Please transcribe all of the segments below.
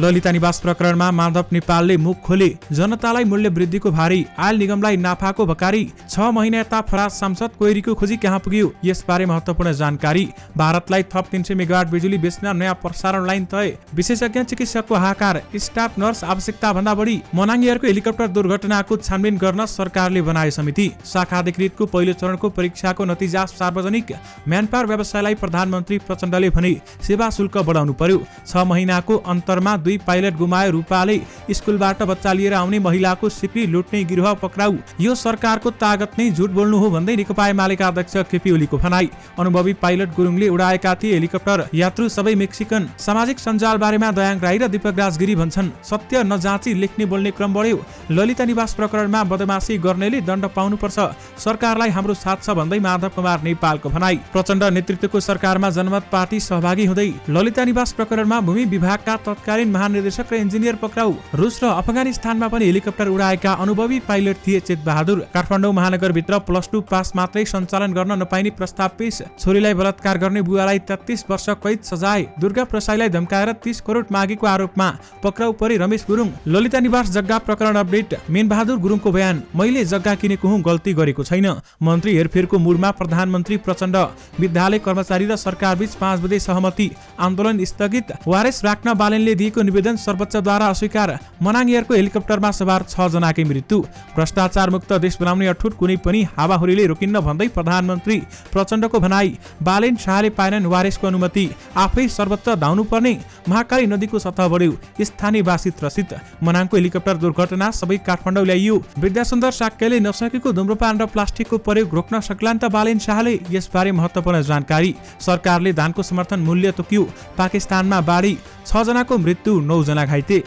ललिता निवास प्रकरणमा माधव नेपालले मुख खोले। जनतालाई मूल्य वृद्धिको भारी, आयल निगमलाई नाफाको भकारी। 6 महिना यता फरार सांसद कोइरीको खोजी कहाँ पुग्यो? यसबारे महत्त्वपूर्ण जानकारी। भारतलाई थप 300 मेगावाट बिजुली बेच्न नयाँ प्रसारण लाइन तय। विशेषज्ञ चिकित्सकको हाहाकार, स्टाफ नर्स आवश्यकता भन्दा बढी। मनाङ एयरको हेलिकप्टर दुर्घटनाको छानबिन गर्न सरकारले बनाए समिति। शाखा अधिकृतको पहिलो चरणको परीक्षाको नतिजा सार्वजनिक। म्यानपावर व्यवसायलाई प्रधानमन्त्री प्रचण्डले भने सेवा शुल्क बढाउनु पर्यो। 6 महिनाको अन्तरमा 2 पाइलट गुमायो रूपाले। स्कुलबाट बच्चा लिएर आउने महिलाको सिक्री लुट्ने गिरोह पक्राउ। यो सरकारको तागत नै झुट बोल्नु हो भन्दै नेकपा एमालेका अध्यक्ष केपी ओलीको भनाई। अनुभवी पाइलट गुरुङले उडाएका थिए हेलिकप्टर, यात्रु सबै मेक्सिकन। सामाजिक सञ्जाल बारेमा दयाङ राई र दीपक राजगिरी भन्छन् सत्य नजाँची लेख्ने बोल्ने क्रम बढ्यो। ललिता निवास प्रकरणमा बदमाशी गर्नेले दण्ड पाउनुपर्छ, सरकारलाई हाम्रो साथ छ भन्दै माधव कुमार नेपालको भनाई। प्रचण्ड नेतृत्वको सरकारमा जनमत पार्टी सहभागी हुँदै ललिता निवास प्रकरणमा भूमि विभागका तत्कालीन महानिर्देशक र इन्जिनियर पक्राउ। रुस र अफगानिस्तानमा पनि हेलिकप्टर उडाएका अनुभवी पाइलट थिए चेतबहादुर। काठमाडौँ महानगरभित्र +2 पास मात्रै सञ्चालन गर्न नपाइने प्रस्ताव पेश। छोरीलाई बलात्कार गर्ने बुवालाई 33 वर्ष कैद सजाय। दुर्गा प्रसाईलाई धम्काएर 30 करोड मागेको आरोपमा पक्राउ परे रमेश गुरुङ। ललिता निवास जग्गा प्रकरण अपडेट। मेनबहादुर गुरुङको बयान, मैले जग्गा किनेको हुँ, गल्ती गरेको छैन। मन्त्री हेरफेरको मुडमा प्रधानमन्त्री प्रचण्ड। विद्यालय कर्मचारी र सरकारबीच 5 बुँदे सहमति। आन्दोलन स्थगित। वारेस राख्न बालेनले दिएको निवेदन सर्वोच्चद्वारा अस्वीकार। मनाङ एयरको हेलिकप्टरमा सवार 6 जनाकै मृत्यु। भ्रष्टाचार मुक्त देश बनाउने अठुट कुनै पनि हावाहुरीले रोकिन्न भन्दै प्रधानमन्त्री प्रचण्डको भनाई। बालेन शाहले पाएनन् वारेसको अनुमति, आफै सर्वोच्च धाउनुपर्ने। महाकाली नदीको सतह बढ्यो, स्थानीयवासी त्रसित। मनाङको हेलिकप्टर दुर्घटना सबै काठमाडौँ ल्याइयो। विद्यासुन्दर शाक्यले नसकेको धुम्रपान र प्लास्टिकको प्रयोग रोक्न सक्लान् त बालेन शाहले? यसबारे महत्त्वपूर्ण जानकारी। सरकारले धानको समर्थन मूल्य तोक्यो। पाकिस्तानमा बाढी, 6 जनाको मृत्यु, 9 जना घाइते।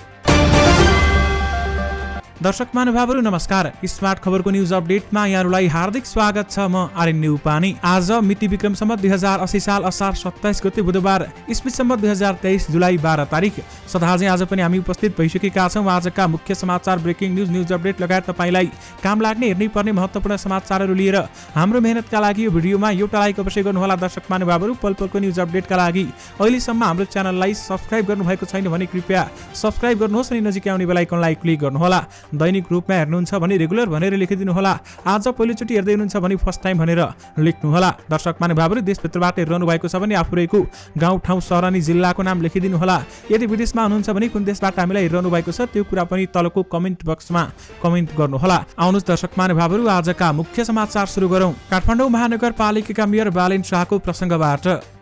दर्शक महानुभावहरू नमस्कार। स्मार्ट खबरको न्युज अपडेटमा यहाँहरूलाई हार्दिक स्वागत छ। म आर्यन न्युपानी। आज मिति विक्रम सम्वत 2080 साल असार 27 गते बुधबार, इस्वी सम्वत 2023 जुलाई 12 तारिक। सदाझै आज पनि हामी उपस्थित भइसकेका छौँ आजका मुख्य समाचार, ब्रेकिङ न्युज अपडेट लगायत तपाईलाई काम लाग्ने हेर्नै पर्ने महत्त्वपूर्ण समाचारहरू लिएर हाम्रो मेहनतका लागि यो भिडियोमा एउटा लाइक अवश्य गर्नुहोला। दर्शक महानुभावहरू, पल पलको न्युज अपडेटका लागि अहिलेसम्म हाम्रो च्यानललाई सब्स्क्राइब गर्नुभएको छैन भने कृपया सब्स्क्राइब गर्नुहोस् अनि नजिकै आउने बेल आइकनलाई क्लिक गर्नुहोला। दैनिक रूपमा हेर्नुहुन्छ भने रेगुलर भनेर लेखिदिनु होला। आज पहिलोचोटि हेर्दै हुनुहुन्छ भने फर्स्ट टाइम भनेर लेख्नु होला। दर्शक महानुभावहरू, देशभित्रबाट हेरिरहनु भएको छ भने आफू रहेको गाउँ ठाउँ सहर अनि जिल्लाको नाम लेखिदिनु होला। यदि विदेशमा हुनुहुन्छ भने कुन देशबाट हामीलाई हेरिरहनु भएको छ त्यो कुरा पनि तलको कमेन्ट बक्समा कमेन्ट गर्नुहोला। आउनुहोस् दर्शक महानुभावहरू, आजका मुख्य समाचार सुरु गरौँ। काठमाडौँ महानगरपालिकाका मेयर बालेन शाहको प्रसङ्गबाट।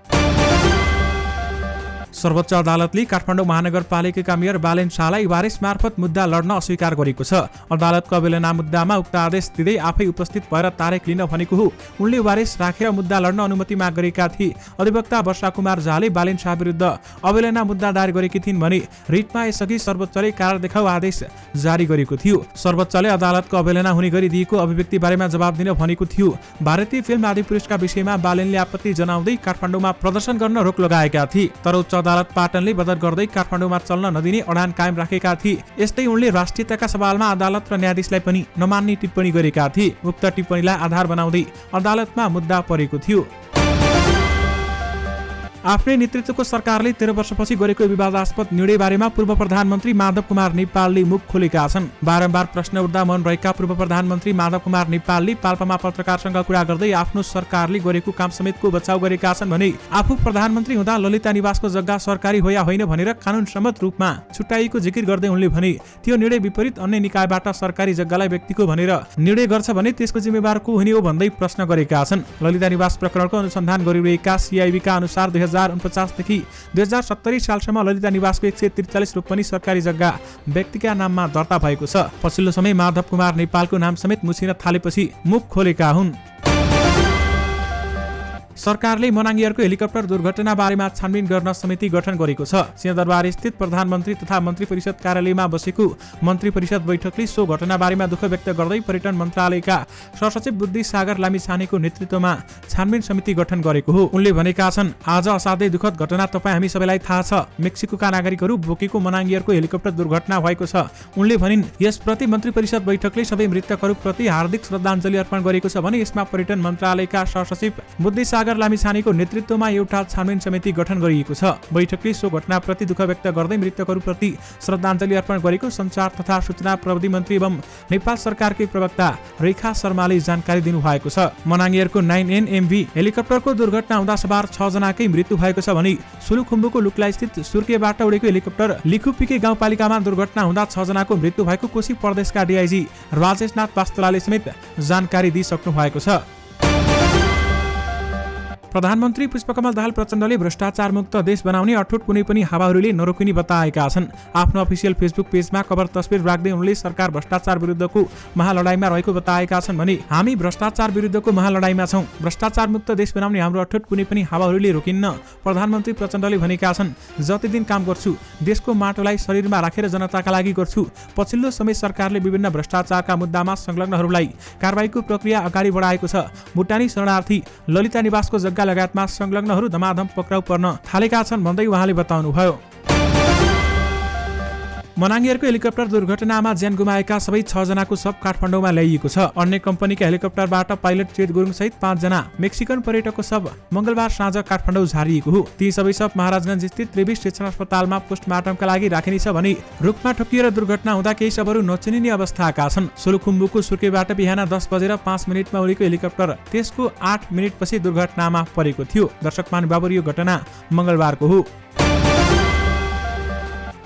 सर्वोच्च अदालतले काठमाडौँ महानगरपालिकाका मेयर बालेन शाहलाई वारेस मार्फत मुद्दा लड्न अस्वीकार गरेको छ। अदालतको अवहेलना मुद्दामा उक्त आदेश दिँदै आफै उपस्थित भएर तारिख लिन भनेको हो। उनले वारेस राखेर मुद्दा लड्न अनुमति माग गरेका थिए। अधिवक्ता वर्षा कुमार झाले बालेन शाह विरुद्ध अवहेलना मुद्दा दायर गरेकी थिइन् भने रिटमा यसअघि सर्वोच्चले कारण देखाउ आदेश जारी गरेको थियो। सर्वोच्चले अदालतको अवहेलना हुने गरी दिएको अभिव्यक्ति बारेमा जवाब दिन भनेको थियो। भारतीय फिल्म आदि पुरस्कार विषयमा बालेनले आपत्ति जनाउँदै काठमाडौँमा प्रदर्शन गर्न रोक लगाएका थिए। तर उच्च अदालत पाटनले बदर गर्दै काठमाडौँमा चल्न नदिने अडान कायम राखेका थिए। यस्तै उनले राष्ट्रियताका सवालमा अदालत र न्यायाधीशलाई पनि नमान्ने टिप्पणी गरेका थिए। उक्त टिप्पणीलाई आधार बनाउँदै अदालतमा मुद्दा परेको थियो। आफ्नै नेतृत्वको सरकारले 13 वर्षपछि गरेको विवादास्पद निर्णय बारेमा पूर्व प्रधानमन्त्री माधव कुमार नेपालले मुख खोलेका छन्। बारम्बार प्रश्न उठ्दा मन रहेका पूर्व प्रधानमन्त्री माधव कुमार नेपालले पाल्पामा पत्रकारसँग कुरा गर्दै आफ्नो सरकारले गरेको काम समेतको बचाउ गरेका छन् भने आफू प्रधानमन्त्री हुँदा ललिता निवासको जग्गा सरकारी हो या होइन भनेर कानुन सम्मत रूपमा छुट्याइएको जिकिर गर्दै उनले भने त्यो निर्णय विपरीत अन्य निकायबाट सरकारी जग्गालाई व्यक्तिको भनेर निर्णय गर्छ भने त्यसको जिम्मेवार को हुने हो भन्दै प्रश्न गरेका छन्। ललिता निवास प्रकरणको अनुसन्धान गरिरहेका सिआइबीका अनुसार 2049 देखि 2070 सालसम्म ललिता निवासको 143 रोपनी सरकारी जग्गा व्यक्तिका नाममा दर्ता भएको छ। पछिल्लो समय माधव कुमार नेपालको नाम समेत मुछिन थालेपछि मुख खोलेका हुन्। सरकारले मनाङ एयरको हेलिकप्टर दुर्घटना बारेमा छानबिन गर्न समिति गठन गरेको छ। सिंहदरबार स्थित प्रधानमन्त्री तथा मन्त्री परिषद कार्यालयमा बसेको मन्त्री परिषद बैठकले सो घटना बारेमा दुःख व्यक्त गर्दै पर्यटन मन्त्रालयका सहसचिव बुद्धि सागर लामिछानेको नेतृत्वमा छानबिन समिति गठन गरेको हो। उनले भनेका छन्, आज असाध्यै दुःखद घटना तपाईँ हामी सबैलाई थाहा छ। मेक्सिकोका नागरिकहरू बोकेको मनाङ एयरको हेलिकप्टर दुर्घटना भएको छ। उनले भनिन्, यसप्रति मन्त्री परिषद बैठकले सबै मृतकहरूप्रति हार्दिक श्रद्धाञ्जली अर्पण गरेको छ भने यसमा पर्यटन मन्त्रालयका सहसचिव बुद्धि सागर सागर लामिछानेको नेतृत्वमा एउटा छानबिन समिति गठन गरिएको छ। बैठकले सो घटनाप्रति दुःख व्यक्त गर्दै मृतकहरूप्रति श्रद्धाञ्जली अर्पण गरेको सञ्चार तथा सूचना प्रविधि मन्त्री एवं नेपाल सरकारकै प्रवक्ता रेखा शर्माले जानकारी दिनुभएको छ। मनाङ एयरको 9NMV हेलिकप्टरको दुर्घटना हुँदा सवार 6 जनाकै मृत्यु भएको छ भने सोलुखुम्बुको लुक्ला स्थित सुर्खेबाट उडेको हेलिकप्टर लिखुपिके गाउँपालिकामा दुर्घटना हुँदा 6 जनाको मृत्यु भएको कोशी प्रदेशका DIG राजेशनाथ पास्तलाले समेत जानकारी दिइसक्नु भएको छ। प्रधानमन्त्री पुष्पकमल दाहाल प्रचण्डले भ्रष्टाचार मुक्त देश बनाउने अठोट कुनै पनि हावाहुरीले नरोकिने बताएका छन्। आफ्नो अफिसियल फेसबुक पेजमा कभर तस्बिर राख्दै उनले सरकार भ्रष्टाचार विरुद्धको महालडाईमा रहेको बताएका छन् भने हामी भ्रष्टाचार विरुद्धको महालडाईमा छौं। भ्रष्टाचार मुक्त देश बनाउने हाम्रो अठोट कुनै पनि हावाहुरीले रोकिन्न। प्रधानमन्त्री प्रचण्डले भनेका छन्, जति दिन काम गर्छु देशको माटोलाई शरीरमा राखेर जनताका लागि गर्छु। पछिल्लो समय सरकारले विभिन्न भ्रष्टाचारका मुद्दामा संलग्नहरूलाई कारबाहीको प्रक्रिया अगाडि बढाएको छ। भुटानी शरणार्थी ललिता निवासको जग्गा लगायतमा संलग्नहरू धमाधम पक्राउ पर्न थालेका छन् भन्दै उहाँले बताउनुभयो। मनाङ एयरको हेलिकप्टर दुर्घटनामा ज्यान गुमाएका सबै 6 जनाको शव काठमाडौँमा ल्याइएको छ। अन्य कम्पनीका हेलिकप्टरबाट पाइलट चेत गुरुङ सहित 5 जना मेक्सिकन पर्यटकको शव मंगलबार साँझ काठमाडौँ झारिएको हो। ती सबै शव महाराजगञ्ज स्थित त्रिवी शिक्षण अस्पतालमा पोस्टमार्टमका लागि राखिनेछ भने रुखमा ठोकिएर दुर्घटना हुँदा केही शवहरू नचिनिने अवस्थाका छन्। सोलुखुम्बुको सुर्खेबाट बिहान 10:05 उडेको हेलिकप्टर त्यसको 8 मिनेटपछि दुर्घटनामा परेको थियो। दर्शक महानुभावहरू, यो घटना मंगलबारको हो।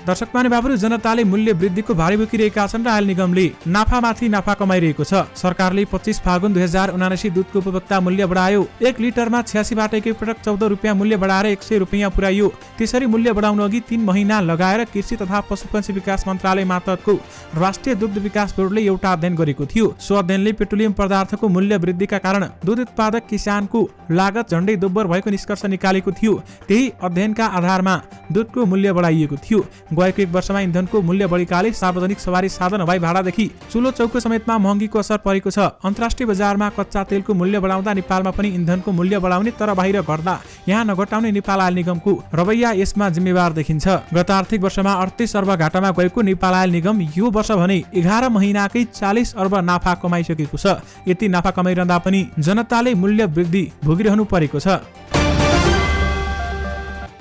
दर्शक महानुभावहरू, जनताले मूल्य वृद्धिको भारी बोकिरहेका छन् र आयल निगमले नाफामाथि नाफा कमाइरहेको छ। सरकारले 25 फागुन 2079 दुधको उपभोक्ता मूल्य बढायो। 1 लिटरमा 86 बाट एकैपटक 14 रुपियाँ मूल्य बढाएर 100 रुपियाँ पुर्याइयो। त्यसरी मूल्य बढाउनु अघि 3 महिना लगाएर कृषि तथा पशुपक्षी विकास मन्त्रालय मातहतको राष्ट्रिय दुग्ध विकास बोर्डले एउटा अध्ययन गरेको थियो। सो अध्ययनले पेट्रोलियम पदार्थको मूल्य वृद्धिका कारण दुध उत्पादक किसानको लागत झण्डै दोब्बर भएको निष्कर्ष निकालेको थियो। त्यही अध्ययनका आधारमा दुधको मूल्य बढाइएको थियो। गएको 1 वर्षमा इन्धनको मूल्य बढेकाले सार्वजनिक सवारी साधन, हवाई भाडादेखि चुलो चौको समेतमा महँगीको असर परेको छ। अन्तर्राष्ट्रिय बजारमा कच्चा तेलको मूल्य बढाउँदा नेपालमा पनि इन्धनको मूल्य बढाउने तर बाहिर घट्दा यहाँ नघटाउने नेपाल आयल निगमको रवैया यसमा जिम्मेवार देखिन्छ। गत आर्थिक वर्षमा 38 अर्ब घाटामा गएको नेपाल आयल निगम यो वर्ष भने 11 महिनाकै 40 अर्ब नाफा कमाइसकेको छ। यति नाफा कमाइरहँदा पनि जनताले मूल्य वृद्धि भोगिरहनु परेको छ।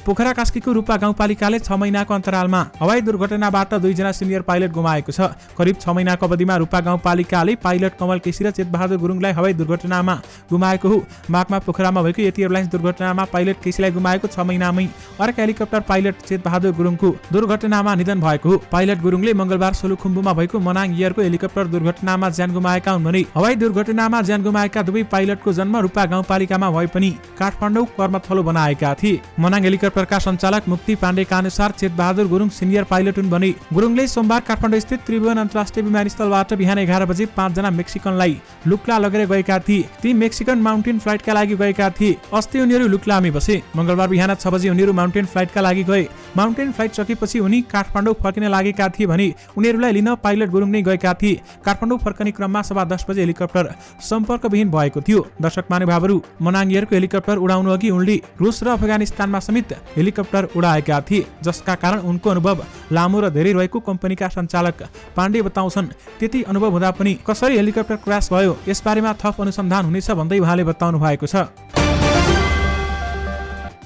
पोखरा कास्कीको रूपा गाउँपालिकाले 6 महिनाको अन्तरालमा हवाई दुर्घटनाबाट 2 जना सिनियर पाइलट गुमाएको छ। करिब 6 महिनाको अवधिमा रूपा गाउँपालिकाले पाइलट कमल केसी र चेतबहादुर गुरुङलाई हवाई दुर्घटनामा गुमाएको हो। माघमा पोखरामा भएको यति एयरलाइन्स दुर्घटनामा पाइलट केसीलाई गुमाएको 6 महिनामै अर्का हेलिकप्टर पाइलट चेतबहादुर गुरुङको दुर्घटनामा निधन भएको हो। पाइलट गुरुङले मंगलबार सोलुखुम्बुमा भएको मनाङ एयरको हेलिकप्टर दुर्घटनामा ज्यान गुमाएका हुन् भने हवाई दुर्घटनामा ज्यान गुमाएका दुवै पाइलटको जन्म रूपा गाउँपालिकामा भए पनि काठमाडौँ कर्मथलो बनाएका थिए। मनाङ हेलिकप्टरका सञ्चालक मुक्ति पाण्डेका अनुसार चेतबहादुर गुरुङ सिनियर पाइलट हुन् भने गुरुङले सोमबार काठमाडौँ स्थित त्रिभुवन अन्तर्राष्ट्रिय विमानस्थलबाट बिहान 11 बजे 5 जना मेक्सिकनलाई लुक्ला लगेर गएका थिए। ती मेक्सिकन माउन्टेन फ्लाइटका लागि गएका थिए। अस्ति उनीहरू लुक्लामै बसे। मंगलबार बिहान 6 बजे उनीहरू माउन्टेन फ्लाइटका लागि गए। माउन्टेन फ्लाइट सकेपछि उनी काठमाडौँ फर्किन लागेका थिए भने उनीहरूलाई लिन पाइलट गुरुङ नै गएका थिए। काठमाडौँ फर्कने क्रममा 10:15 बजे हेलिकप्टर सम्पर्कविहीन भएको थियो। दर्शक महानुभावहरू, मनाङ एयरको हेलिकप्टर उडाउनु अघि उनले रुस र अफगानिस्तानमा समेत हेलिकप्टर उडाएका थिए, जसका कारण उनको अनुभव लामो र धेरै रहेको कम्पनीका सञ्चालक पाण्डे बताउँछन्। त्यति अनुभव हुँदा पनि कसरी हेलिकप्टर क्रास भयो यसबारेमा थप अनुसन्धान हुनेछ भन्दै उहाँले बताउनु भएको छ।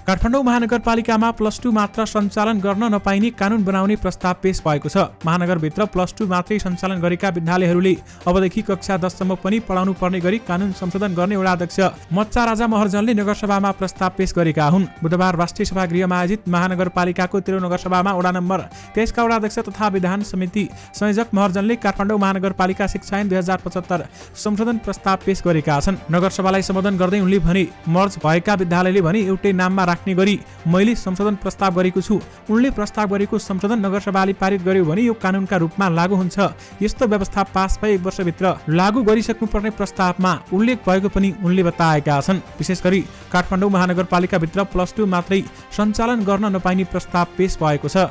काठमाडौँ महानगरपालिकामा +2 मात्र सञ्चालन गर्न नपाइने कानुन बनाउने प्रस्ताव पेश भएको छ। महानगरभित्र +2 मात्रै सञ्चालन गरेका विद्यालयहरूले अबदेखि कक्षा 10 सम्म पनि पढाउनु पर्ने गरी कानुन संशोधन गर्ने वडा अध्यक्ष मच्चा राजा महर्जनले नगरसभामा प्रस्ताव पेश गरेका हुन्। बुधबार राष्ट्रिय सभागृहमा आयोजित महानगरपालिकाको 13 नगरसभामा वडा नम्बर 23 का वडा अध्यक्ष तथा विधान समिति संयोजक महर्जनले काठमाडौँ महानगरपालिका शिक्षा ऐन 2075 संशोधन प्रस्ताव पेश गरेका छन्। नगरसभालाई सम्बोधन गर्दै उनले भने, मर्ज भएका विद्यालयले भने एउटै नाममा राख्ने गरी मैले संशोधन प्रस्ताव गरेको छु। उनले प्रस्ताव गरेको संशोधन नगरसभाले पारित गर्यो भने यो कानुनका रूपमा लागू हुन्छ। यस्तो व्यवस्था पास भए 1 वर्षभित्र लागू गरिसक्नुपर्ने प्रस्तावमा उल्लेख भएको पनि उनले बताएका छन्। विशेष गरी काठमाडौँ महानगरपालिकाभित्र +2 मात्रै सञ्चालन गर्न नपाइने प्रस्ताव पेश भएको छ।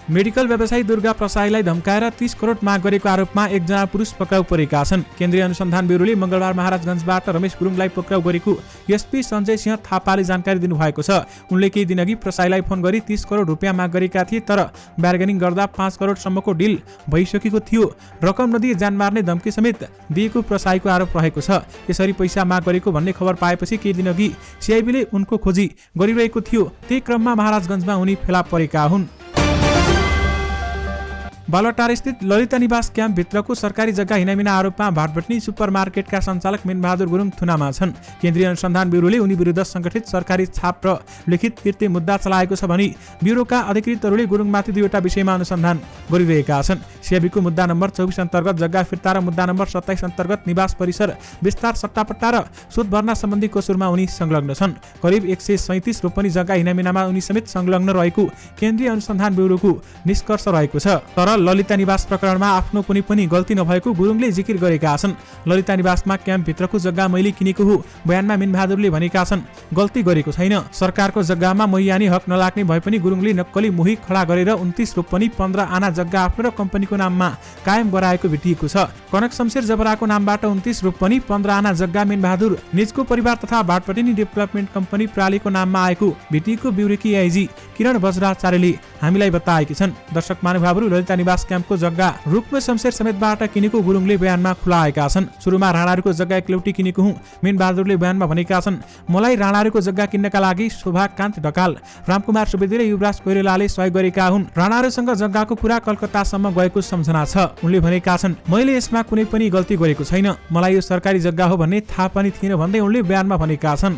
मेडिकल व्यवसायी दुर्गा प्रसाईलाई धम्काएर 30 करोड माग गरेको आरोपमा एकजना पुरुष पक्राउ परेका छन्। केन्द्रीय अनुसन्धान ब्युरोले मंगलबार महाराजगञ्जबाट रमेश गुरुङलाई पक्राउ गरेको एसपी सञ्जय सिंह थापाले जानकारी दिनुभएको छ। उनले केही दिनअघि प्रसाईलाई फोन गरी 30 करोड रुपियाँ माग गरेका थिए, तर बार्गेनिङ गर्दा 5 करोडसम्मको डिल भइसकेको थियो। रकम नदिए जान मार्ने धम्की समेत दिएको प्रसाईको आरोप रहेको छ। यसरी पैसा माग गरेको भन्ने खबर पाएपछि केही दिनअघि सिआइबीले उनको खोजी गरिरहेको थियो। त्यही क्रममा महाराजगञ्जमा उनी फेला परेका हुन्। बालुवाटार स्थित ललिता निवास क्याम्प भित्रको सरकारी जग्गा हिनामिना आरोपमा भाटभट्नी सुपरमार्केटका सञ्चालक मिनबहादुर गुरुङ थुनामा छन्। केन्द्रीय अनुसन्धान ब्युरोले उनी विरुद्ध संगठित सरकारी छाप र लिखित फिर्ती मुद्दा चलाएको छ भने ब्युरोका अधिकृतहरूले गुरुङमाथि 2वटा विषयमा अनुसन्धान गरिरहेका छन्। सिआइबीको मुद्दा नम्बर 24 अन्तर्गत जग्गा फिर्ता र मुद्दा नम्बर 27 अन्तर्गत निवास परिसर विस्तार सट्टापट्टा र सुद भर्ना सम्बन्धी कसुरमा उनी संलग्न छन्। करिब 137 रोपनी जग्गा हिनामिनामा उनी समेत संलग्न रहेको केन्द्रीय अनुसन्धान ब्युरोको निष्कर्ष रहेको छ। तर ललिता निवास प्रकरणमा आफ्नो कुनै पनि गल्ती नभएको गुरुङले जिकिर गरेका छन्। ललिता निवासमा क्याम्प भित्रको जग्गा मैले किनेको हो बयानमा मिनबहादुरले भनेका छन्। गल्ती गरेको छैन। सरकारको जग्गामा मैयानी हक नलाग्ने भए पनि गुरुङले नक्कली मोही खडा गरेर 29 रोपनी 15 आना जग्गा आफ्नो र कम्पनीको नाममा कायम गराएको भेटिएको छ। कनक शमशेर जबराको नामबाट 29 रोपनी 15 आना जग्गा मिनबहादुर निजको परिवार तथा भाटभट्नी डेभलपमेन्ट कम्पनी प्रालीको नाममा आएको भेटिएको ब्युरोकी आइजी किरण बज्राचार्यले हामीलाई बताएकी छन्। दर्शक महानुभावहरू, ललिता निवास क्याम्पको जग्गा रुक्म शमशेर समेतबाट किनेको गुरुङले बयानमा खुलाएका छन्। सुरुमा राणाहरूको जग्गा एकलौटी किनेको हुँ मिनबहादुरले बयानमा भनेका छन्। मलाई राणाहरूको जग्गा किन्नका लागि शोभाकान्त ढकाल, रामकुमार सुवेदी र युवराज कोइरालाले सहयोग गरेका हुन्। राणाहरूसँग जग्गाको कुरा कलकत्तासम्म गएको सम्झना छ। उनले भनेका छन्, मैले यसमा कुनै पनि गल्ती गरेको छैन। मलाई यो सरकारी जग्गा हो भन्ने थाहा पनि थिएन भन्दै उनले बयानमा भनेका छन्।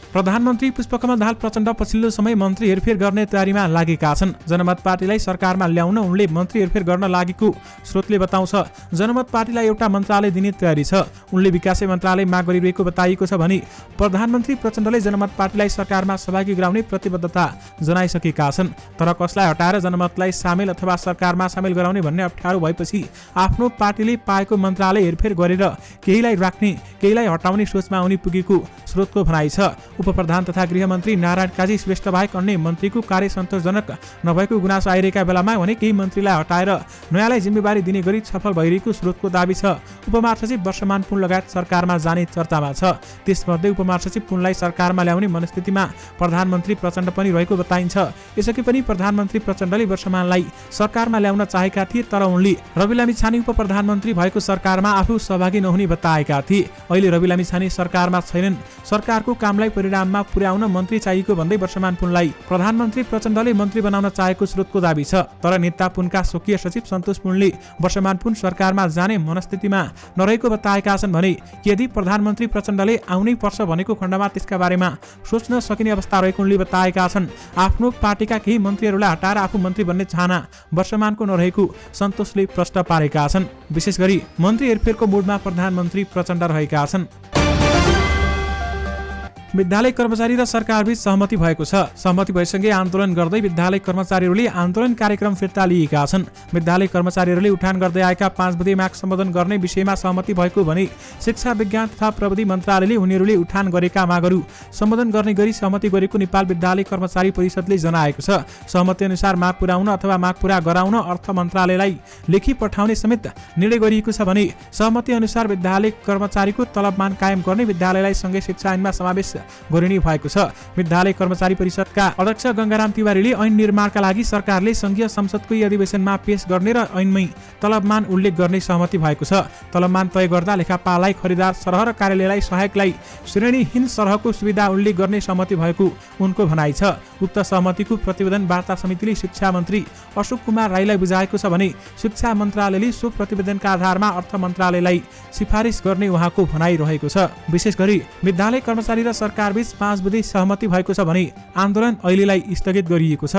प्रधानमन्त्री पुष्पकमल दाहाल प्रचण्ड पछिल्लो समय मन्त्री हेरफेर गर्ने तयारीमा लागेका छन्। जनमत पार्टीलाई सरकारमा ल्याउन उनले मन्त्री हेरफेर गर्न लागेको स्रोतले बताउँछ। जनमत पार्टीलाई एउटा मन्त्रालय दिने तयारी छ। उनले विकास मन्त्रालय माग गरिरहेको बताइएको छ भने प्रधानमन्त्री प्रचण्डले जनमत पार्टीलाई सरकारमा सहभागी गराउने प्रतिबद्धता जनाइसकेका छन्। तर कसलाई हटाएर जनमतलाई सामेल अथवा सरकारमा सामेल गराउने भन्ने अप्ठ्यारो भएपछि आफ्नो पार्टीले पाएको मन्त्रालय हेरफेर गरेर केहीलाई राख्ने केहीलाई हटाउने सोचमा उनी पुगेको स्रोतको भनाइ छ। उपप्रधान तथा गृहमन्त्री नारायण काजी श्रेष्ठ बाहेक अन्य मन्त्रीको कार्य सन्तोषजनक नभएको गुनासो आइरहेका बेलामा भने केही मन्त्रीलाई हटाएर नयाँलाई जिम्मेवारी दिने गरी छलफल भइरहेको स्रोतको दाबी छ। उपमहासचिव वर्षमान पुन लगायत सरकारमा जाने चर्चामा छ। त्यसमध्ये उपमहासचिव पुनलाई सरकारमा ल्याउने मनस्थितिमा प्रधानमन्त्री प्रचण्ड पनि रहेको बताइन्छ। यसअघि पनि प्रधानमन्त्री प्रचण्डले वर्षमानलाई सरकारमा ल्याउन चाहेका थिए, तर उनले रवि लामिछाने उपप्रधानमन्त्री भएको सरकारमा आफू सहभागी नहुने बताएका थिए। अहिले रवि लामिछाने सरकारमा छैनन्। सरकारको कामलाई परिणाममा पुर्याउन मन्त्री चाहिएको भन्दै वर्षमान पुनलाई प्रधानमन्त्री प्रचण्डले मन्त्री बनाउन चाहेको स्रोतको दाबी छ। तर नेता पुनका स्वकीय सचिव सन्तोष पुनले वर्षमान पुन सरकारमा जाने मनस्थितिमा नरहेको बताएका छन् भने यदि प्रधानमन्त्री प्रचण्डले आउनै पर्छ भनेको खण्डमा त्यसका बारेमा सोच्न सकिने अवस्था रहेको उनले बताएका छन्। आफ्नो पार्टीका केही मन्त्रीहरूलाई हटाएर आफू मन्त्री बन्ने चाहना वर्षमानको नरहेको सन्तोषले प्रश्न पारेका छन्। विशेष गरी मन्त्री हेरफेरको मुडमा प्रधानमन्त्री प्रचण्ड रहेका छन्। विद्यालय कर्मचारी र सरकारबीच सहमति भएको छ। सहमति भएसँगै आन्दोलन गर्दै विद्यालय कर्मचारीहरूले आन्दोलन कार्यक्रम फिर्ता लिएका छन्। विद्यालय कर्मचारीहरूले उठान गर्दै आएका 5 बुँदे माग सम्बोधन गर्ने विषयमा सहमति भएको भने शिक्षा विज्ञान तथा प्रविधि मन्त्रालयले उनीहरूले उठान गरेका मागहरू सम्बोधन गर्ने गरी सहमति गरेको नेपाल विद्यालय कर्मचारी परिषदले जनाएको छ। सहमति अनुसार माग पुर्याउन अथवा माग पुरा गराउन अर्थ मन्त्रालयलाई लेखी पठाउने समेत निर्णय गरिएको छ भने सहमति अनुसार विद्यालय कर्मचारीको तलबमान कायम गर्ने विद्यालयलाई सँगै शिक्षा ऐनमा समावेश गरिने भएको छ। विद्यालय कर्मचारी परिषदका अध्यक्ष गंगाराम तिवारीले ऐन निर्माणका लागि सरकारले संघीय संसदको अधिवेशनमा पेश गर्ने र ऐनमै तलबमान उल्लेख गर्ने सहमति भएको छ। तलबमान तय गर्दा लेखापाललाई खरिदार सरह र कार्यालयलाई सहायकलाई श्रेणीहीन सरहको सुविधा उल्लेख गर्ने सहमति भएको उनको भनाइ छ। उक्त सहमतिको प्रतिवेदन वार्ता समितिले शिक्षा मन्त्री अशोक कुमार राईलाई बुझाएको छ भने शिक्षा मन्त्रालयले सो प्रतिवेदनका आधारमा अर्थ मन्त्रालयलाई सिफारिस गर्ने उहाँको भनाइ रहेको छ। विशेष गरी विद्यालय कर्मचारी र सरकारबीच 5 बुँदे सहमति भएको छ भने आन्दोलन अहिलेलाई स्थगित गरिएको छ।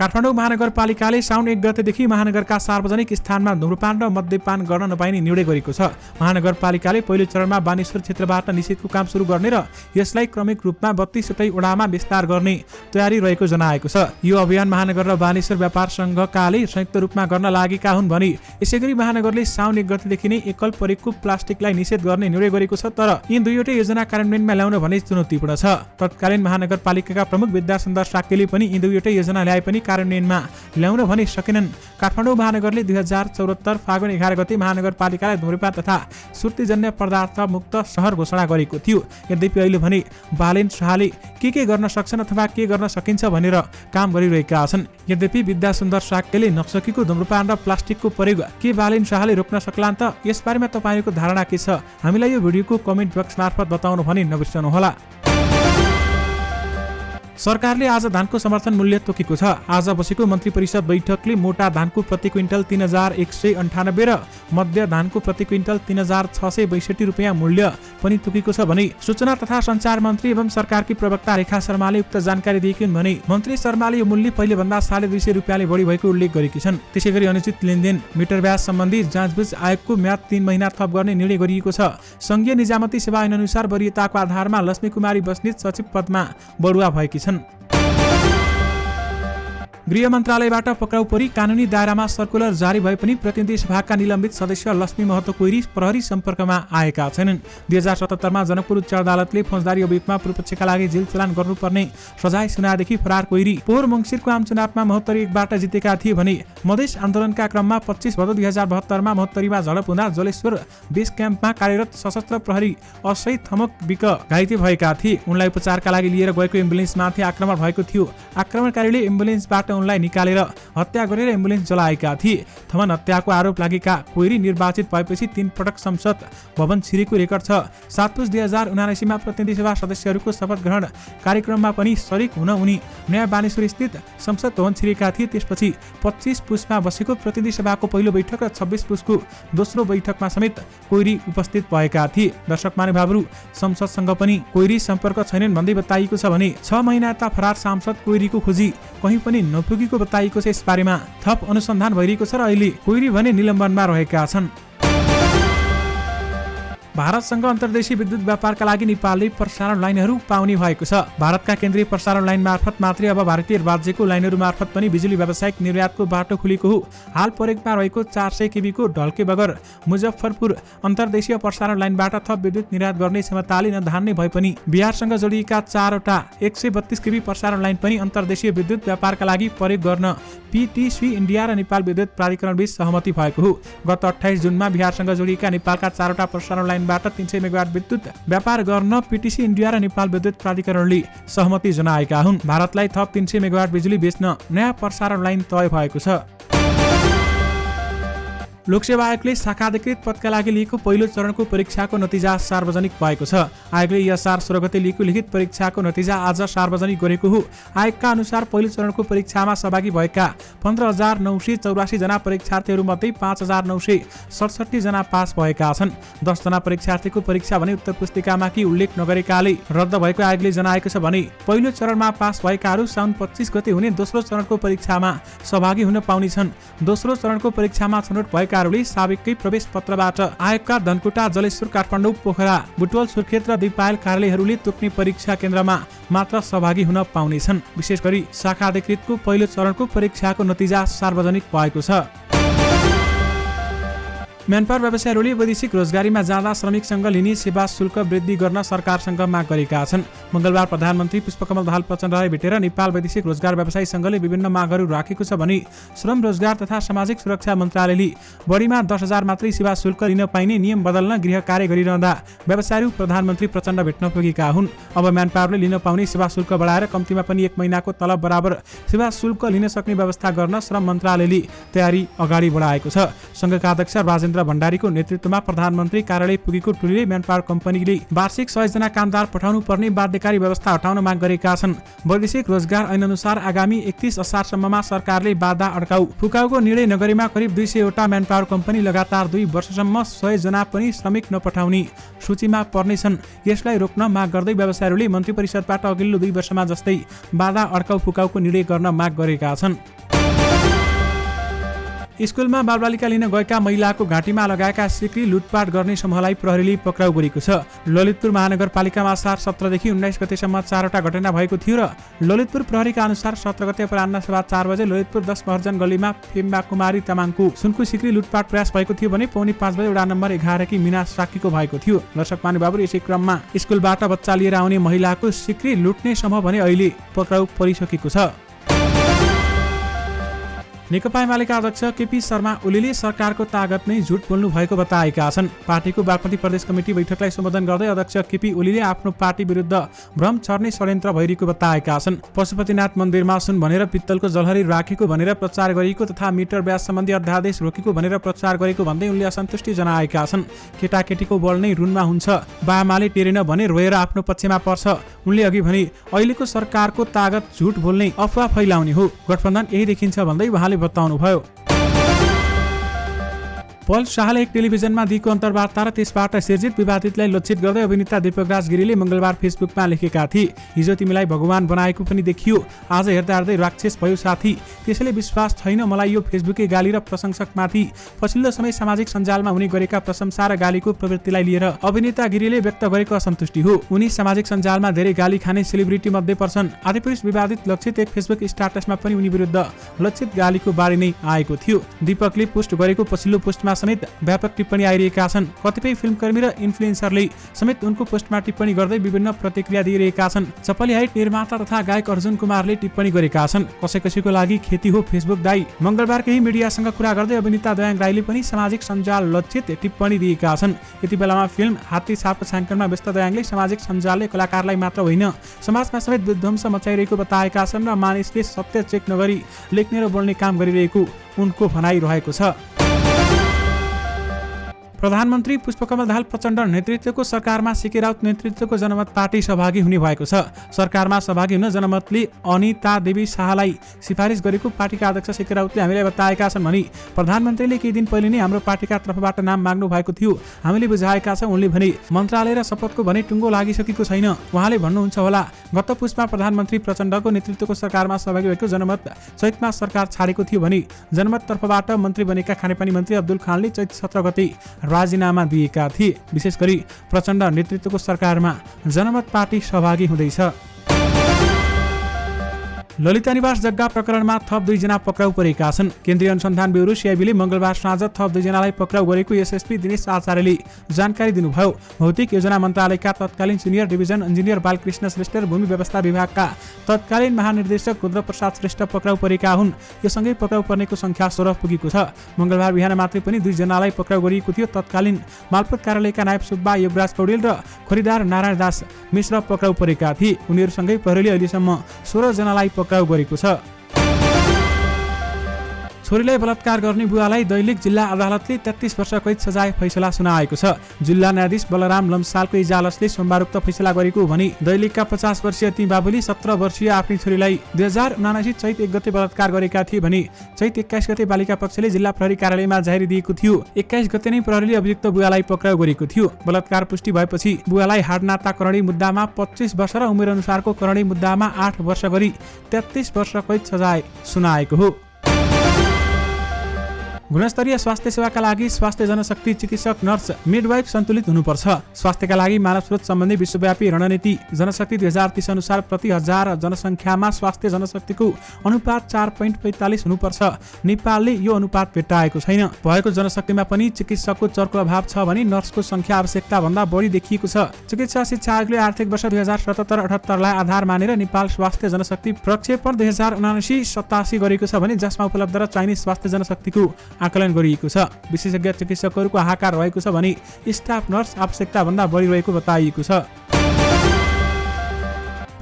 काठमाडौँ महानगरपालिकाले साउन 1 गतेदेखि महानगरका सार्वजनिक स्थानमा धुम्रपान र मद्यपान गर्न नपाइने निर्णय गरेको छ। महानगरपालिकाले पहिलो चरणमा बानेश्वर क्षेत्रबाट निषेधको काम सुरु गर्ने र यसलाई क्रमिक रूपमा 32 वटामा विस्तार गर्ने तयारी रहेको जनाएको छ। यो अभियान महानगर र बानेश्वर व्यापार संघकाले संयुक्त रूपमा गर्न लागेका हुन् भने यसैगरी महानगरले साउन 1 गतेदेखि नै एकल प्रयोगको प्लास्टिकलाई निषेध गर्ने निर्णय गरेको छ। तर यी दुईवटै योजना कार्यान्वयनमा ल्याउन भने चुनौतीपूर्ण छ। तत्कालीन महानगरपालिकाका प्रमुख विद्यासुन्दर साक्यले पनि यी दुईवटै योजना ल्याए पनि कार्यान्वयनमा ल्याउन भने सकेनन्। काठमाडौँ महानगरले 2074 फागुन 11 गते महानगरपालिकालाई धुम्रपान तथा सुर्तीजन्य पदार्थ मुक्त शहर घोषणा गरेको थियो। यद्यपि अहिले भने बालेन शाहले के गर्न सक्छन् अथवा के गर्न सकिन्छ भनेर काम गरिरहेका छन्। यद्यपि विद्यासुन्दर साक्यले नसकेको धुम्रपान र प्लास्टिकको प्रयोग के बालेन शाहले रोक्न सक्लान् त? यसबारेमा तपाईँको धारणा के छ? हामीलाई यो भिडियोको कमेन्ट बक्स मार्फत बताउनु भने नबिर्सनुहोला। सरकारले आज धानको समर्थन मूल्य तोकेको छ। आज बसेको मन्त्री परिषद बैठकले मोटा धानको प्रति क्विन्टल 3198 र मध्य धानको प्रति क्विन्टल 3662 रुपियाँ मूल्य पनि तोकेको छ भने सूचना तथा सञ्चार मन्त्री एवं सरकारकी प्रवक्ता रेखा शर्माले उक्त जानकारी दिएकी हुन् भने मन्त्री शर्माले यो मूल्य पहिले भन्दा 250 रुपियाँले बढी भएको उल्लेख गरेकी छन्। त्यसैगरी अनुचित लेनदेन मिटर ब्याज सम्बन्धी जाँचबुझ आयोगको म्याद 3 महिना थप गर्ने निर्णय गरिएको छ। संघीय निजामती सेवा ऐन अनुसार वरियताको आधारमा लक्ष्मी कुमारी बस्नेत सचिव पदमा बढुवा भएकी छन्। गृह मन्त्रालयबाट पक्राउ परी कानुनी दायरामा सर्कुलर जारी भए पनि प्रतिनिधि सभाका निलम्बित सदस्य लक्ष्मी महतो कोइरी प्रहरी सम्पर्कमा आएका छैनन्। 2077 मा जनकपुर उच्च अदालतले फौजदारी अभियोगमा पूर्वपक्षका लागि जेल चलान गर्नुपर्ने सजाय सुनाएदेखि फरार कोइरी पोहोर मङ्सिरको आम चुनावमा महोत्तरी 1 बाट जितेका थिए भने मधेस आन्दोलनका क्रममा 25 भदौ 2072 मा महोत्तरीमा झडप हुँदा जलेश्वर बेस क्याम्पमा कार्यरत सशस्त्र प्रहरी असै थमक बिक घाइते भएका थिए। उनलाई उपचारका लागि लिएर गएको एम्बुलेन्समाथि आक्रमण भएको थियो। आक्रमणकारीले एम्बुलेन्सबाट उनलाई निकालेर हत्या गरेर एम्बुलेन्स जलाएका थिए। थमन हत्याको आरोप लागेका कोइरी निर्वाचित भएपछि 3 पटक संसद भवन छिरेको रेकर्ड छ। 7 पुस 2079 मा प्रतिनिधि सभा सदस्यहरूको शपथ ग्रहण कार्यक्रममा पनि शरीक हुन उनी नयाँ बानेश्वर स्थित संसद भवन छिरेका थिए। त्यसपछि 25 पुसमा बसेको प्रतिनिधि सभाको पहिलो बैठक र 26 पुसको दोस्रो बैठकमा समेत कोइरी उपस्थित भएका थिए। दर्शक महानुभावहरू, संसदसँग पनि कोइरी सम्पर्क छैनन् भन्दै बताइएको छ भने 6 महिना यता फरार सांसद कोइरीको खोजी कहीँ पनि नपुगेको बताइएको छ। यसबारेमा थप अनुसन्धान भइरहेको छ र अहिले कोइरी भने निलम्बनमा रहेका छन्। भारतसँग अन्तर्देशीय विद्युत व्यापारका लागि नेपालले प्रसारण लाइनहरू पाउने भएको छ। भारतका केन्द्रीय प्रसारण लाइन मार्फत मात्रै अब भारतीय राज्यको लाइनहरू मार्फत पनि बिजुली व्यावसायिक निर्यातको बाटो खुलेको हो। हाल प्रयोगमा रहेको 400 केबीको ढल्के बगर मुजफ्फरपुर अन्तर्देशीय प्रसारण लाइनबाट थप विद्युत निर्यात गर्ने क्षमताले नधान्ने भए पनि बिहारसँग जोडिएका 4वटा 132 केबी प्रसारण लाइन पनि अन्तर्देशीय विद्युत व्यापारका लागि प्रयोग गर्न PTC इन्डिया र नेपाल विद्युत प्राधिकरण बीच सहमति भएको हो। गत 28 जुनमा बिहारसँग जोडिएका नेपालका 4वटा प्रसारण लाइनबाट 300 मेगावाट विद्युत व्यापार गर्न PTC इन्डिया र नेपाल विद्युत प्राधिकरणले सहमति जनाएका हुन्। भारतलाई थप 300 मेगावाट बिजुली बेच्न नयाँ प्रसारण लाइन तय भएको छ। लोकसेवा आयोगले शाखा अधिकृत पदका लागि लिएको पहिलो चरणको परीक्षाको नतिजा सार्वजनिक भएको छ। आयोगले असार 16 गते लिएको लिखित परीक्षाको नतिजा आज सार्वजनिक गरेको हो। आयोगका अनुसार पहिलो चरणको परीक्षामा सहभागी भएका 15,984 जना परीक्षार्थीहरू मध्ये 5,967 जना पास भएका छन्। 10 जना परीक्षार्थीको परीक्षा भने उत्तर पुस्तिकामा कि उल्लेख नगरेकाले रद्द भएको आयोगले जनाएको छ भने पहिलो चरणमा पास भएकाहरू साउन 25 गते हुने दोस्रो चरणको परीक्षामा सहभागी हुन पाउनेछन्। दोस्रो चरणको परीक्षामा छनौट भएकाहरूले साबिकै प्रवेश पत्रबाट आयोगका धनकुटा, जलेश्वर, काठमाडौँ, पोखरा, बुटवल, सुर्खेत र दिपायल कार्यालयहरूले तोक्ने परीक्षा केन्द्रमा मात्र सहभागी हुन पाउनेछन्। विशेष गरी शाखा अधिकृतको पहिलो चरणको परीक्षाको नतिजा सार्वजनिक भएको छ। म्यानपावर व्यवसायीहरूले वैदेशिक रोजगारीमा जाँदा श्रमिकसँग लिने सेवा शुल्क वृद्धि गर्न सरकारसँग माग गरेका छन्। मंगलबार प्रधानमन्त्री पुष्पकमल दाहाल प्रचण्डलाई भेटेर नेपाल वैदेशिक रोजगार व्यवसायी संघले विभिन्न मागहरू राखेको छ भने श्रम, रोजगार तथा सामाजिक सुरक्षा मन्त्रालयले बढीमा 10,000 मात्रै सेवा शुल्क लिन पाइने नियम बदल्न गृह कार्य गरिरहँदा व्यवसायीहरू प्रधानमन्त्री प्रचण्ड भेट्न पुगेका हुन्। अब म्यानपावरले लिन पाउने सेवा शुल्क बढाएर कम्तीमा पनि 1 महिनाको तलब बराबर सेवा शुल्क लिन सक्ने व्यवस्था गर्न श्रम मन्त्रालयले तयारी अगाडि बढाएको छ। संघका अध्यक्ष राजेन्द्र राजेन्द्र भण्डारीको नेतृत्वमा प्रधानमन्त्री कार्यालय पुगेको टोलीले म्यानपावर कम्पनीले वार्षिक 100 जना कामदार पठाउनु पर्ने बाध्यकारी व्यवस्था हटाउन माग गरेका छन्। वैदेशिक रोजगार ऐन अनुसार आगामी 31 असारसम्ममा सरकारले बाधा अड्काउ फुकाउको निर्णय नगरेमा करिब 200 वटा म्यानपावर कम्पनी लगातार 2 वर्षसम्म 100 जना पनि श्रमिक नपठाउने सूचीमा पर्नेछन्। यसलाई रोक्न माग गर्दै व्यवसायीहरूले मन्त्री परिषदबाट अघिल्लो 2 वर्षमा जस्तै बाधा अड्काउ फुकाउको निर्णय गर्न माग गरेका छन्। स्कुलमा बालबालिका लिन गएका महिलाको घाँटीमा लगाएका सिक्री लुटपाट गर्ने समूहलाई प्रहरीले पक्राउ गरेको छ। ललितपुर महानगरपालिकामा असार 17 देखि 19 गतेसम्म 4 वटा घटना भएको थियो र ललितपुर प्रहरीका अनुसार 17 गते अपराह्न 4:15 बजे ललितपुर 10 महर्जन गल्लीमा पेम्बा कुमारी तामाङको सुनको सिक्री लुटपाट प्रयास भएको थियो भने पौने 5 बजे वडा नम्बर 11 की मीना साकीको भएको थियो। दर्शक महानुभावहरु, यसै क्रममा स्कुलबाट बच्चा लिएर आउने महिलाको सिक्री लुट्ने समूह भने अहिले पक्राउ परिसकेको छ। नेकपा एमालेका अध्यक्ष केपी शर्मा ओलीले सरकारको तागत नै झुट बोल्नु भएको बताएका छन्। पार्टीको बागमती प्रदेश कमिटी बैठकलाई सम्बोधन गर्दै अध्यक्ष केपी ओलीले आफ्नो पार्टी विरुद्ध भ्रम छर्ने षड्यन्त्र भइरहेको बताएका छन्। पशुपतिनाथ मन्दिरमा सुन भनेर पित्तलको जलहरी राखेको भनेर प्रचार गरिएको तथा मिटर ब्याज सम्बन्धी अध्यादेश रोकेको भनेर प्रचार गरेको भन्दै उनले असन्तुष्टि जनाएका छन्। केटाकेटीको बल नै रुनमा हुन्छ, बाआमाले टेरेन भने रोएर आफ्नो पक्षमा पर्छ। उनले अघि भने अहिलेको सरकारको तागत झुट बोल्ने, अफवाह फैलाउने हो, गठबन्धन यही देखिन्छ भन्दै उहाँले बताउनुभयो। पल शाहले एक टेलिभिजनमा दिएको अन्तर्वार्ता र त्यसबाट सिर्जित विवादितलाई लक्षित गर्दै अभिनेता दीपकराज गिरीले मंगलबार फेसबुकमा लेखेका थिए, हिजो तिमीलाई भगवान बनाएको पनि देखियो, आज हेर्दा हेर्दै राक्षस भयो साथी, त्यसैले विश्वास छैन मलाई यो फेसबुके गाली र प्रशंसकमाथि। पछिल्लो समय सामाजिक सञ्जालमा उनी गरेका प्रशंसा र गालीको प्रवृत्तिलाई लिएर अभिनेता गिरीले व्यक्त गरेको असन्तुष्टि हो। उनी सामाजिक सञ्जालमा धेरै गाली खाने सेलिब्रिटी मध्ये पर्छन्। आदिपुरुष विवादित लक्षित एक फेसबुक स्ट्याटसमा पनि उनी विरुद्ध लक्षित गालीको बारे नै आएको थियो। दीपकले पोस्ट गरेको पछिल्लो पोस्टमा समेत व्यापक टिप्पणी आइरहेका छन्। कतिपय फिल्मकर्मी र इन्फ्लुएन्सरले समेत उनको पोस्टमा टिप्पणी गर्दै विभिन्न प्रतिक्रिया दिइरहेका छन्। चपली हाइट निर्माता तथा गायक अर्जुन कुमारले टिप्पणी गरेका छन्, कसैको लागि खेती हो फेसबुक दाई। मंगलबार केही मिडियासँग कुरा गर्दै अभिनेता दयाङ राईले पनि सामाजिक सञ्जाल लक्षित टिप्पणी दिएका छन्। यति बेलामा फिल्म हात्ती छापको छायाङ्कनमा व्यस्त दयाङले सामाजिक सञ्जालले कलाकारलाई मात्र होइन समाजमा समेत विध्वंस मचाइरहेको बताएका छन् र मानिसले सत्य चेक नगरी लेख्ने र बोल्ने काम गरिरहेको उनको भनाइ रहेको छ। प्रधानमन्त्री पुष्पकमल दाहाल प्रचण्ड नेतृत्वको सरकारमा सीके राउत नेतृत्वको जनमत पार्टी सहभागी हुने भएको छ। सरकारमा सहभागी हुन जनमतले अनिता देवी शाहलाई सिफारिस गरेको पार्टीका अध्यक्ष सीके राउतले हामीलाई बताएका छन् भने प्रधानमन्त्रीले केही दिन पहिले नै हाम्रो पार्टीका तर्फबाट नाम माग्नु भएको थियो, हामीले बुझाएका छौं। उनले भने मन्त्रालय र शपथको भने टुङ्गो लागिसकेको छैन। उहाँले भन्नुहुन्छ होला गत पुसमा प्रधानमन्त्री प्रचण्डको नेतृत्वको सरकारमा सहभागी भएको जनमत चैतमा सरकार छाडेको थियो भने जनमत तर्फबाट मन्त्री बनेका खानेपानी मन्त्री अब्दुल खानले चैत 17 गते राजीनामा दिएका थिए। विशेष गरी प्रचण्ड नेतृत्वको सरकारमा जनमत पार्टी सहभागी हुँदैछ। ललिता निवास जग्गा प्रकरणमा थप 2 जना पक्राउ परेका छन्। केन्द्रीय अनुसन्धान ब्युरो सीआईबीले मंगलबार साँझ थप 2 जनालाई पक्राउ गरेको एसएसपी दिनेश आचार्यले जानकारी दिनुभयो। भौतिक योजना मन्त्रालयका तत्कालीन senior division engineer Balkrishna Shrestha र भूमि व्यवस्था विभागका तत्कालीन महानिर्देशक रुद्र प्रसाद श्रेष्ठ पक्राउ परेका हुन्। यो सँगै पक्राउ पर्नेको संख्या 16 पुगेको छ। मंगलबार बिहान मात्रै पनि 2 जनालाई पक्राउ गरिएको थियो। तत्कालीन मालपोत कार्यालयका नायब सुब्बा युवराज पौडेल र खरिदार नारायण दास मिश्र पक्राउ परेका थिए। उनीहरूसँगै प्रहरीले अहिलेसम्म 16 जनालाई पक्राउ गरेको छ। छोरीलाई बलात्कार गर्ने बुवालाई दैलेख जिल्ला अदालतले 33 वर्ष कैद सजाय फैसला सुनाएको छ। जिल्ला न्यायाधीश बलराम लम्सालको इजालतले सोमबार उक्त फैसला गरेको भनी दैलेखका 50 वर्षीय ती बाबुले 17 वर्षीय आफ्नी छोरीलाई 2079 चैत 1 गते बलात्कार गरेका थिए भने चैत 21 गते बालिका पक्षले जिल्ला प्रहरी कार्यालयमा जाहेरी दिएको थियो। 21 गते नै प्रहरीले अभियुक्त बुवालाई पक्राउ गरेको थियो। बलात्कार पुष्टि भएपछि बुवालाई हाडनाता करणी मुद्दामा 25 वर्ष र उमेर अनुसारको करणी मुद्दामा 8 वर्ष गरी 33 वर्ष कैद सजाय सुनाएको हो। गुणस्तरीय स्वास्थ्य सेवाका लागि स्वास्थ्य जनशक्ति चिकित्सक नर्स मिडवाइफ सन्तुलित हुनुपर्छ। स्वास्थ्यका लागि मानव स्रोत सम्बन्धी विश्वव्यापी रणनीति जनशक्ति 2030 अनुसार प्रति 1000 जनसङ्ख्यामा स्वास्थ्य जनशक्तिको अनुपात 4.45 हुनुपर्छ। नेपालले यो अनुपात भेट्टाएको छैन। भएको जनशक्तिमा पनि चिकित्सकको चर्को अभाव छ भने नर्सको संख्या आवश्यकता भन्दा बढी देखिएको छ। चिकित्सा शिक्षा आयोगले आर्थिक वर्ष 2077-78 लाई आधार मानेर नेपाल स्वास्थ्य जनशक्ति प्रक्षेपण 2079-87 गरेको छ भने जसमा उपलब्ध र चाहिने स्वास्थ्य जनशक्तिको आकलन गरिएको छ। विशेषज्ञ चिकित्सकहरूको हाहाकार रहेको छ भने स्टाफ नर्स आवश्यकता भन्दा बढी रहेको बताइएको छ।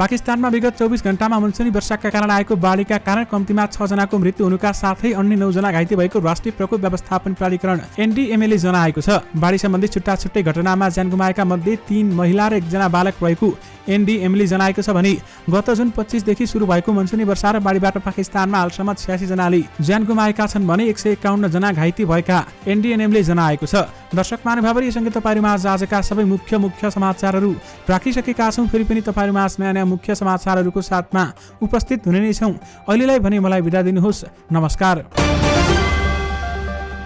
पाकिस्तानमा विगत 24 घण्टामा मनसुनी वर्षाका कारण आएको बाढीका कारण कम्तीमा 6 जनाको मृत्यु हुनुका साथै अन्य 9 जना घाइते भएको राष्ट्रिय प्रकोप व्यवस्थापन प्राधिकरण NDMA ले जनाएको छ। बाढी सम्बन्धी छुट्टा-छुट्टै घटनामा ज्यान गुमाएका मध्ये 3 महिला र 1 जना बालक रहेको NDMA ले जनाएको छ भने गत जुन 25 देखि सुरु भएको मनसुनी वर्षा र बाढीबाट पाकिस्तानमा हालसम्म 86 जनाले ज्यान गुमाएका छन् भने 151 जना घाइते भएका NDMA ले जनाएको छ। दर्शक महानुभावहरू, यो सँगै तपाईहरुमा आजका सबै मुख्य समाचारहरू राखिसकेका छौं। फेरि पनि तपाईहरुमा नयाँ मुख्य समाचारहरूको साथमा उपस्थित हुने नै छौं। अहिलेलाई भने मलाई बिदा दिनुहोस्। नमस्कार।